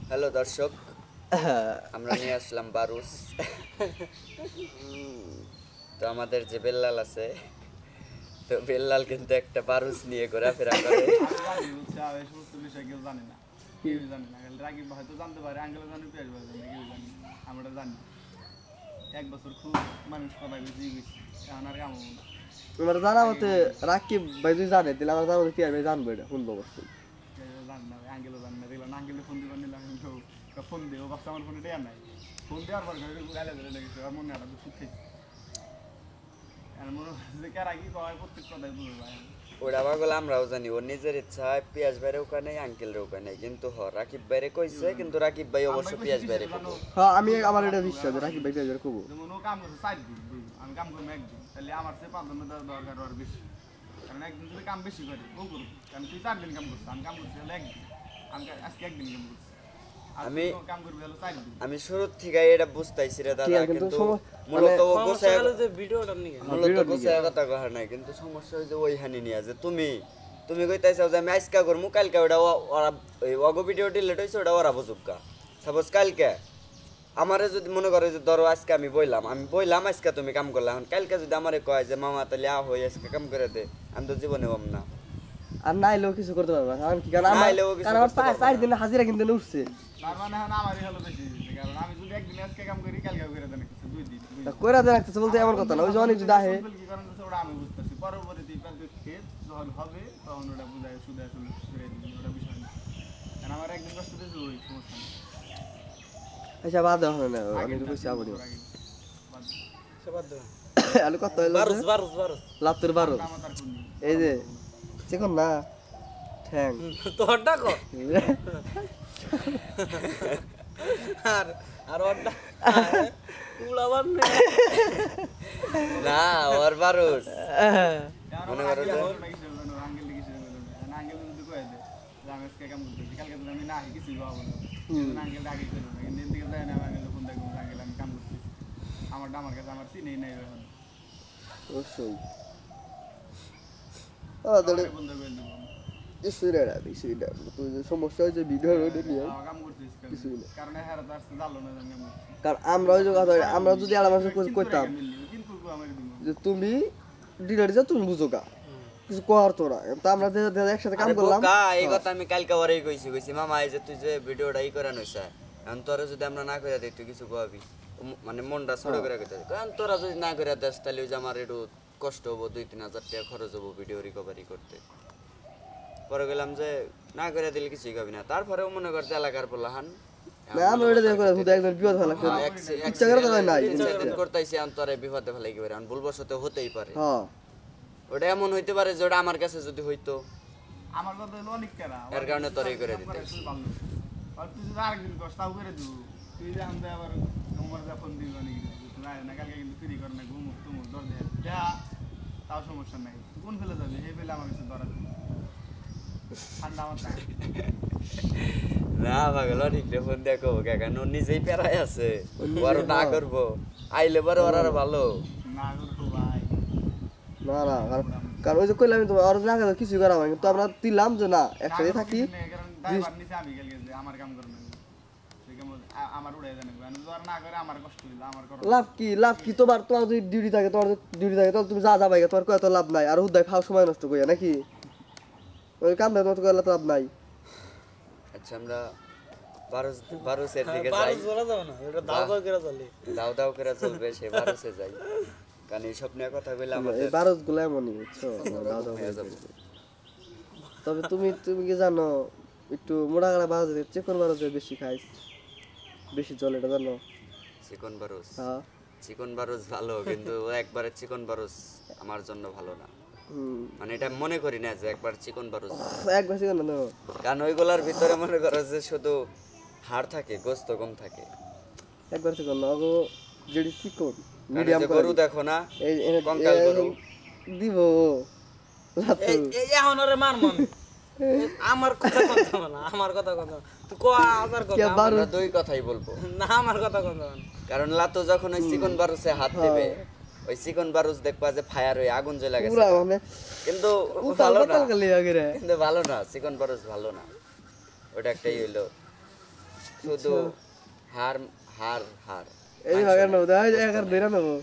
Hello দর্শক, আমরা নিয়ে আসলাম বারুস। তো আমাদের যে বেল্লাল আছে, তো বেল্লাল কিন্তু একটা বারুস নিয়ে ঘোরাফেরা করে। জানা মতে রাকিব ভাই যদি জানে তাহলে আমার জানা মতে পিয়ার ভাই জানবো এটা শুনবো অবশ্যই। ফোন দিয়ে ও বাচ্চা আমার ফোনে দেওয়ার নাই, ফোন দেওয়ার পর মনে হয় মনে হচ্ছে কে রাখি প্রত্যেক কথাই বুঝবো। ওটা পাগল আমরাও জানি, ওর নিজের ইচ্ছায় পিয়াজ বাইরে ওখানে আঙ্কেলের ওখানে, কিন্তু রাকিব বাইরে কইছে, কিন্তু রাকিব ভাই অবশ্য পিয়াজ বাইরে কইবো। হ্যাঁ, আমি আমার এটা বিশ্বাস রাকিব ভাই পিয়াজ বাইরে কইবো। যেমন ও কাম করছে 4 দিন, আমি কাম করব একদিন, তাহলে আমার চেয়ে 5 দিন দরকার আর বেশি, কারণ একদিন যদি কাম বেশি করে ও করব, কারণ তুই 4 দিন কাম করছিস, আমি কাম করছি হলো একদিন, আমি আজকে একদিন কাম করছি, আমি শুরু থেকে এটা বুঝতাইছি রে দাদা, কিন্তু মূলত ও গোছায় ভিডিওটা নিয়ে কথা কয় নাই, কিন্তু সমস্যা হইছে ওইখানে নিয়ে যে তুমি কইতাইছাও যে আমি আজকা করমু, কালকে ওটা ওরা ওই অগো ভিডিও ডিলিট হইছে, ওটা ওরা বুঝুকা। সাপোজ কালকে আমারে যদি মনে করে যে ধরো আজকে আমি বইলাম আজকে তুমি কাম করলা, এখন কালকে যদি আমারে কয় যে মামা তাহলে হই আজকে কাম করে দে, আমি তো জীবনে হম না। আর নাইলেও কিছু করতে পারবো না, কারণ কি কারণ আমার 4 দিন হাজিরা কিন্তু উঠছে। তার মানে এখন আমারই হলো বেশি, কারণ আমি যদি একদিন আজকে কাম করি কালকে করে দেন কিছু 2 দিন কইরা দেন একটা বলতে এমন কথা না, ওই যে অনেক যদি আহে কি কারণ ওটা আমি বুঝতাছি, পরবর্তী ক্ষেত যখন হবে তখন ওটা বুঝায় সুদা আসলে করে দিই, ওটা বিষয় না, কারণ আমার একদিন কষ্ট দিতে ওই সমস্যা নেই। আচ্ছা বাদ দাও না, অনেক কিছু আবনি সে বাদ দাও। আলু কত হলো? বারুস লাতুর 12 এই যে চিকন না ঠ্যাং তোরটা কো আর ওরটা উলাবার না ওর বারুস মনে করো যে আঙ্গেল যদি কয়ে দে যে আমি আজকে কাম করতেছি, কালকে যদি আমি না আহি কিছু পাবো না, আঙ্গেল আগে চলবে না, কিন্তু এদিকে যায় না, আঙ্গেল ফোন দেখবো আঙ্গেল আমি কাম করতেছি, আমার কাছে আমার চিনেই নাই এখন অবশ্যই। বন্ধ করে দেবো সমস্যা হয়েছে ভিডিও নিয়ে কাম করতেছি, কারণ হ্যাঁ তো আসতে জানলো না আমি কারণ আমরা ওই যে কথা আমরা যদি আলাদা কইতাম কিন্তু আমার যে তুমি ডিলার যা তুমি বুঝো কা কিছু কর তোরা, তো আমরা একসাথে কাম করলাম। এই কথা আমি কালকে ওরেই কইছি মামা এই যে তুই যে ভিডিওটা করানো হইছে, এখন তোরা যদি আমরা না করে দিই তুই কিছু কবি, মানে মনটা ছোট করে কইতে, কারণ তোরা যদি না করে দেস তাহলে ওই যে আমার একটু কষ্ট হবো, 2-3 হাজার টাকা খরচ হবো ভিডিও রিকভারি করতে। পরে গেলাম যে না করে দিলে কিছুই কবি না, তারপরেও মনে করতে এলাকার পোলাহান করতেছি অন্তরে বিপদে ফেলাই কি পারে, ভুলবশত হতেই পারে। ওটা এমন হইতে পারে যে ওটা আমার কাছে যদি হইতো, আমার কথা হলো অনেক কেরা এর কারণে তোরই করে দিতে আর তুই যদি আরেকদিন কষ্টাও করে দিব, তুই যে আমাদের আবার তোমার যখন দিল না কালকে কিন্তু ফ্রি করে না ঘুমুক তুমুক দর দেয়া, তাও সমস্যা নাই, কোন ফেলে যাবে এই ফেলে আমার কাছে ধরা ঠান্ডা আমার না পাগল ঠিকলে ফোন দেখো কেন নিজেই পেরাই আছে, বড় না করবো আইলে বড় ওর আর ভালো না করবো ভাই না না, কারণ ওই যে কইলাম তোমার আর না করে কিছু করা হয়, কিন্তু আমরা দিলাম যে না একসাথে থাকি, কারণ ড্রাইভার নিচে আমি গেল যে আমার কাম করবে আমার উড়াই জানে, আমি তো আর না করে আমার কষ্ট হইলো, আমার করো লাভ কি তোমার যদি ডিউটি থাকে, তোমার ডিউটি থাকে তাহলে তুমি যা যাবাই, তোমার কত লাভ নাই, আর হুদায় খাওয়ার সময় নষ্ট করিয়া নাকি ওই কাম না তোমার করলে তো লাভ নাই। আচ্ছা আমরা বারুসের দিকে যাই, দাও করে চলবে, সে বারুসে যাই, কারণ এই স্বপ্নে কথা বলে আমাদের বারুস গুলো এমনই বুঝছো। তবে তুমি কি জানো একটু মোটা গাড়া বারুস চিকন বারুস বেশি খাইস, বেশি জল, এটা জানো? চিকন বারুস, হ্যাঁ চিকন বারুস ভালো, কিন্তু একবারে চিকন বারুস আমার জন্য ভালো না, মানে এটা মনে করি না যে একবার চিকন বারুস একবার চিকন না, কারণ ওইগুলার ভিতরে মনে করো যে শুধু হাড় থাকে, গোস্ত কম থাকে, একবার চিকন না গো, যেটি চিকন মিডিয়াম গরু দেখো না, এই কঙ্কাল গরু দিব এই এখন ওরে মার মন আমার কথা না, আমার কথা তুই কো আদার কথা, আমরা দুই কথাই বলবো না, আমার কথা কারণ লাতো যখন ওই চিকন বারুসে হাত দেবে, ওই চিকন বারুস দেখবা যে ফায়ার হয়ে আগুন জ্বলে গেছে, কিন্তু ভালো না, কিন্তু ভালো না, চিকন বারুস ভালো না, ওটা একটাই হইলো শুধু হার হার হার এই ভাগার নেবো দেখ একার ধরে নেবো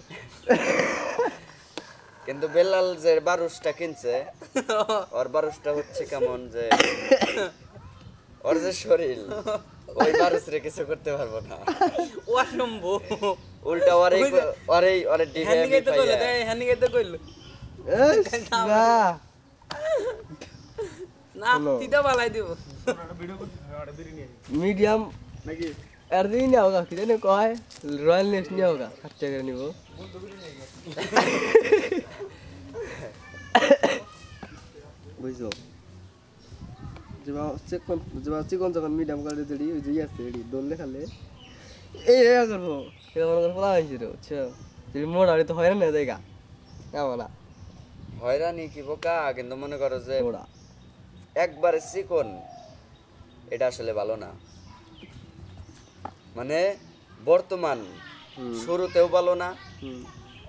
কিন্তু বেলাল যে বারুসটা কিনছে ওর বারুসটা হচ্ছে কেমন যে ওর যে শরীর ওই বারুস রে কিছু করতে পারবো না অসম্ভব উল্টা ওরে ডিভে হ্যান্ডিগাইতে কইলো দেখ হ্যান্ডিগাইতে কইলো এই না না তিতা বালাই দিব একটা ভিডিও করতে একটা বিরিয়ানি মিডিয়াম নাকি আর দিন নিয়ে হোগা কি জানে কয় রয়্যাল নেক্সট নিয়ে হোগা খরচা করে নিব বুঝছো চিকন যখন মিডিয়াম করে দিদি ওই যে আছে এডি দোললে খালে এই করবো এটা মনে করে পোলা হয়েছে রে বুঝছো যদি মোড়াড়ি তো হয় না জায়গা কেমন না হয়রানি কি বোকা কিন্তু মনে করো যে মোড়া একবারে চিকন এটা আসলে ভালো না মানে বর্তমান শুরুতেও ভালো না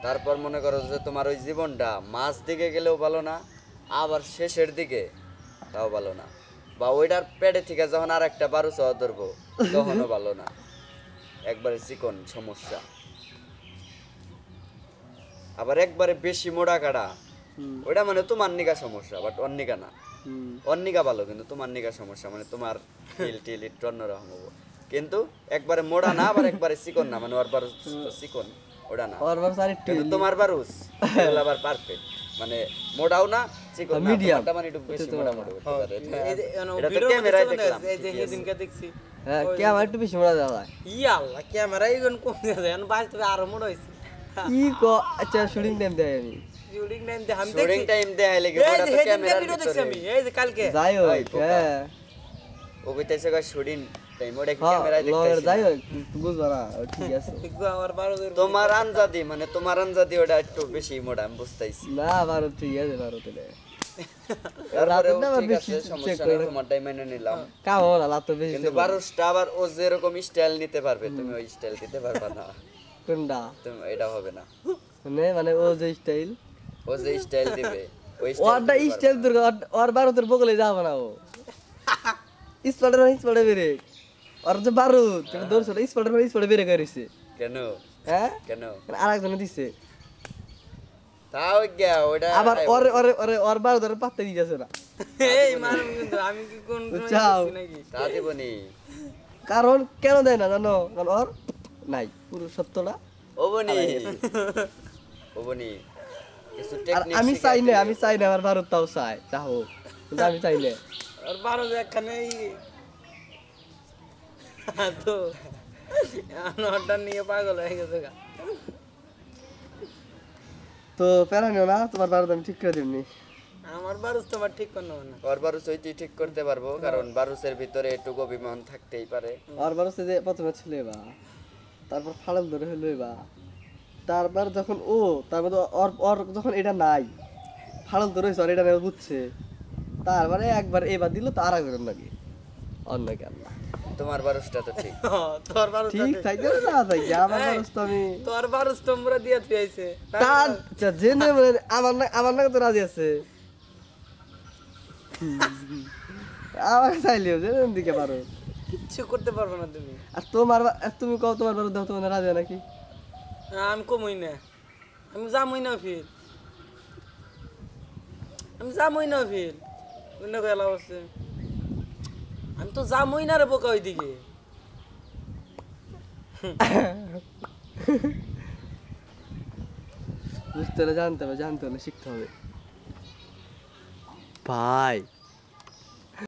তারপর মনে করো যে তোমার ওই জীবনটা মাঝ দিকে গেলেও ভালো না আবার শেষের দিকে তাও ভালো না বা ওইটার পেটে থেকে যখন আর একটা বারো চাওয়া ধরবো তখনও ভালো না একবারে চিকন সমস্যা আবার একবারে বেশি মোড়া কাটা ওইটা মানে তোমার নিগা সমস্যা বাট অন্নিকা না অন্নিকা ভালো কিন্তু তোমার নিগা সমস্যা মানে তোমার টিল টিল একটু অন্যরকম হবো কিন্তু একবারে মোড়া না আবার একবারে চিকন না মানে ওর বারুস তো চিকন ওটা না আর বার সারি কিন্তু তোমার বারুস এগুলো আবার পারফেক্ট মানে মোড়াও না চিকন না Medium. তোমারটা মানে একটু বেশি মোড়া মোড়া করতে পারে এই যে এটা তো ভিডিও ক্যামেরায় দেখলাম এই যে সেদিনকে দেখছি হ্যাঁ কে আমার একটু বেশি মোড়া দেওয়া হয় ইয়া আল্লাহ ক্যামেরা ইগন কম দিয়ে যায় বাস তবে আরো মোড় হইছে কি ক আচ্ছা শুটিং টাইম দেয় আমি শুটিং টাইম দে আমি শুটিং দেখছি টাইম দেখাইলে কি এই ওটা যে তো সেদিনকে ক্যামেরার ভিডিও দেখছি আমি ভিতরে এই যে কালকে যাই হোক ভাই, বোকা। হ্যাঁ ও কইতেছে কয় শুটিং টাইম ওটা কি হ্যাঁ ক্যামেরায় লগের দেখতেছি যাই হোক বুঝবা না ঠিক আছে একটু আমার 12 তোমার আনজাদি মানে তোমার আনজাদি ওটা একটু বেশি মোটা আমি বুঝতেছি না ভারত ঠিক আছে ভারতে তারপরেও না, আবার ঠিক বেশি আছে check সমস্যা করে নেই রাখ। তোমারটাই মেনে নিলাম কাম না লাতো বেশি কিন্তু বারুসটা আবার ও যেরকম স্টাইল নিতে পারবে তুমি ওই স্টাইল দিতে পারবে না কোনটা তুমি এটা হবে না মানে ও যে স্টাইল ও যে স্টাইল দিবে ওই ওরটা স্টাইল তোর ওর ভারতের বগলে যাবে না ও স্পটে বেরে আর যে বারুদ তুমি দৌড়ছো স্পটে বেরে করেছে কেন হ্যাঁ কেন আরেকজনে দিছে তাও গিয়া ওটা আবার ওর বারুদের পাত্তা দিতেছে না এই মারুম কিন্তু আমি কি কোন চাও। নাকি তা দিবনি কারণ কেন দেয় না জানো কারণ ওর নাই পুরো সত্যটা ওবনি ওবনি কিছু আর টেকনিক আমি চাই না আমার ভারত তাও চাই চাও কিন্তু আমি চাই না আর 12 একখানে তো অর্ডার নিয়ে পাগল হয়ে গেছে গা তো প্যারা নিও না তোমার ভারত আমি ঠিক করে দিবনি আমার বারুস তোমার ঠিক করতে হবে না ওর বারুস ওইটি ঠিক করতে পারবো কারণ বারুসের ভিতরে একটু অভিমান থাকতেই পারে আর ভারত যে প্রথমে ছিল বা তারপর ফাড়াল ধরে হইলো বা তারপর যখন ও তারপর তো ওর যখন এটা নাই ফাড়াল ধরে হয়েছে আর এটা নাই বুঝছে তারপরে একবার এবার দিল তো আর একজন নাকি অন্য কি আল্লাহ তোমার বারুসটা তো ঠিক তোর বারুস ঠিক থাকবে না থাকবে আমার মানুষ তো আমি তোর বারুস তোমরা দিয়ে তুইছে তার জেনে বলে আমার না তো রাজি আছে আমার চাইলেও যে দিকে পারো কিচ্ছু করতে পারবে না তুমি আর তোমার আর তুমি কও তোমার বারো দাও তোমার রাজি হয় নাকি আমি কমই না আমি যামই না ফির অন্য গেলা আছে আমি তো যামই না রে বোকা ওইদিকে বুঝতে হলে জানতে হবে শিখতে হবে ভাই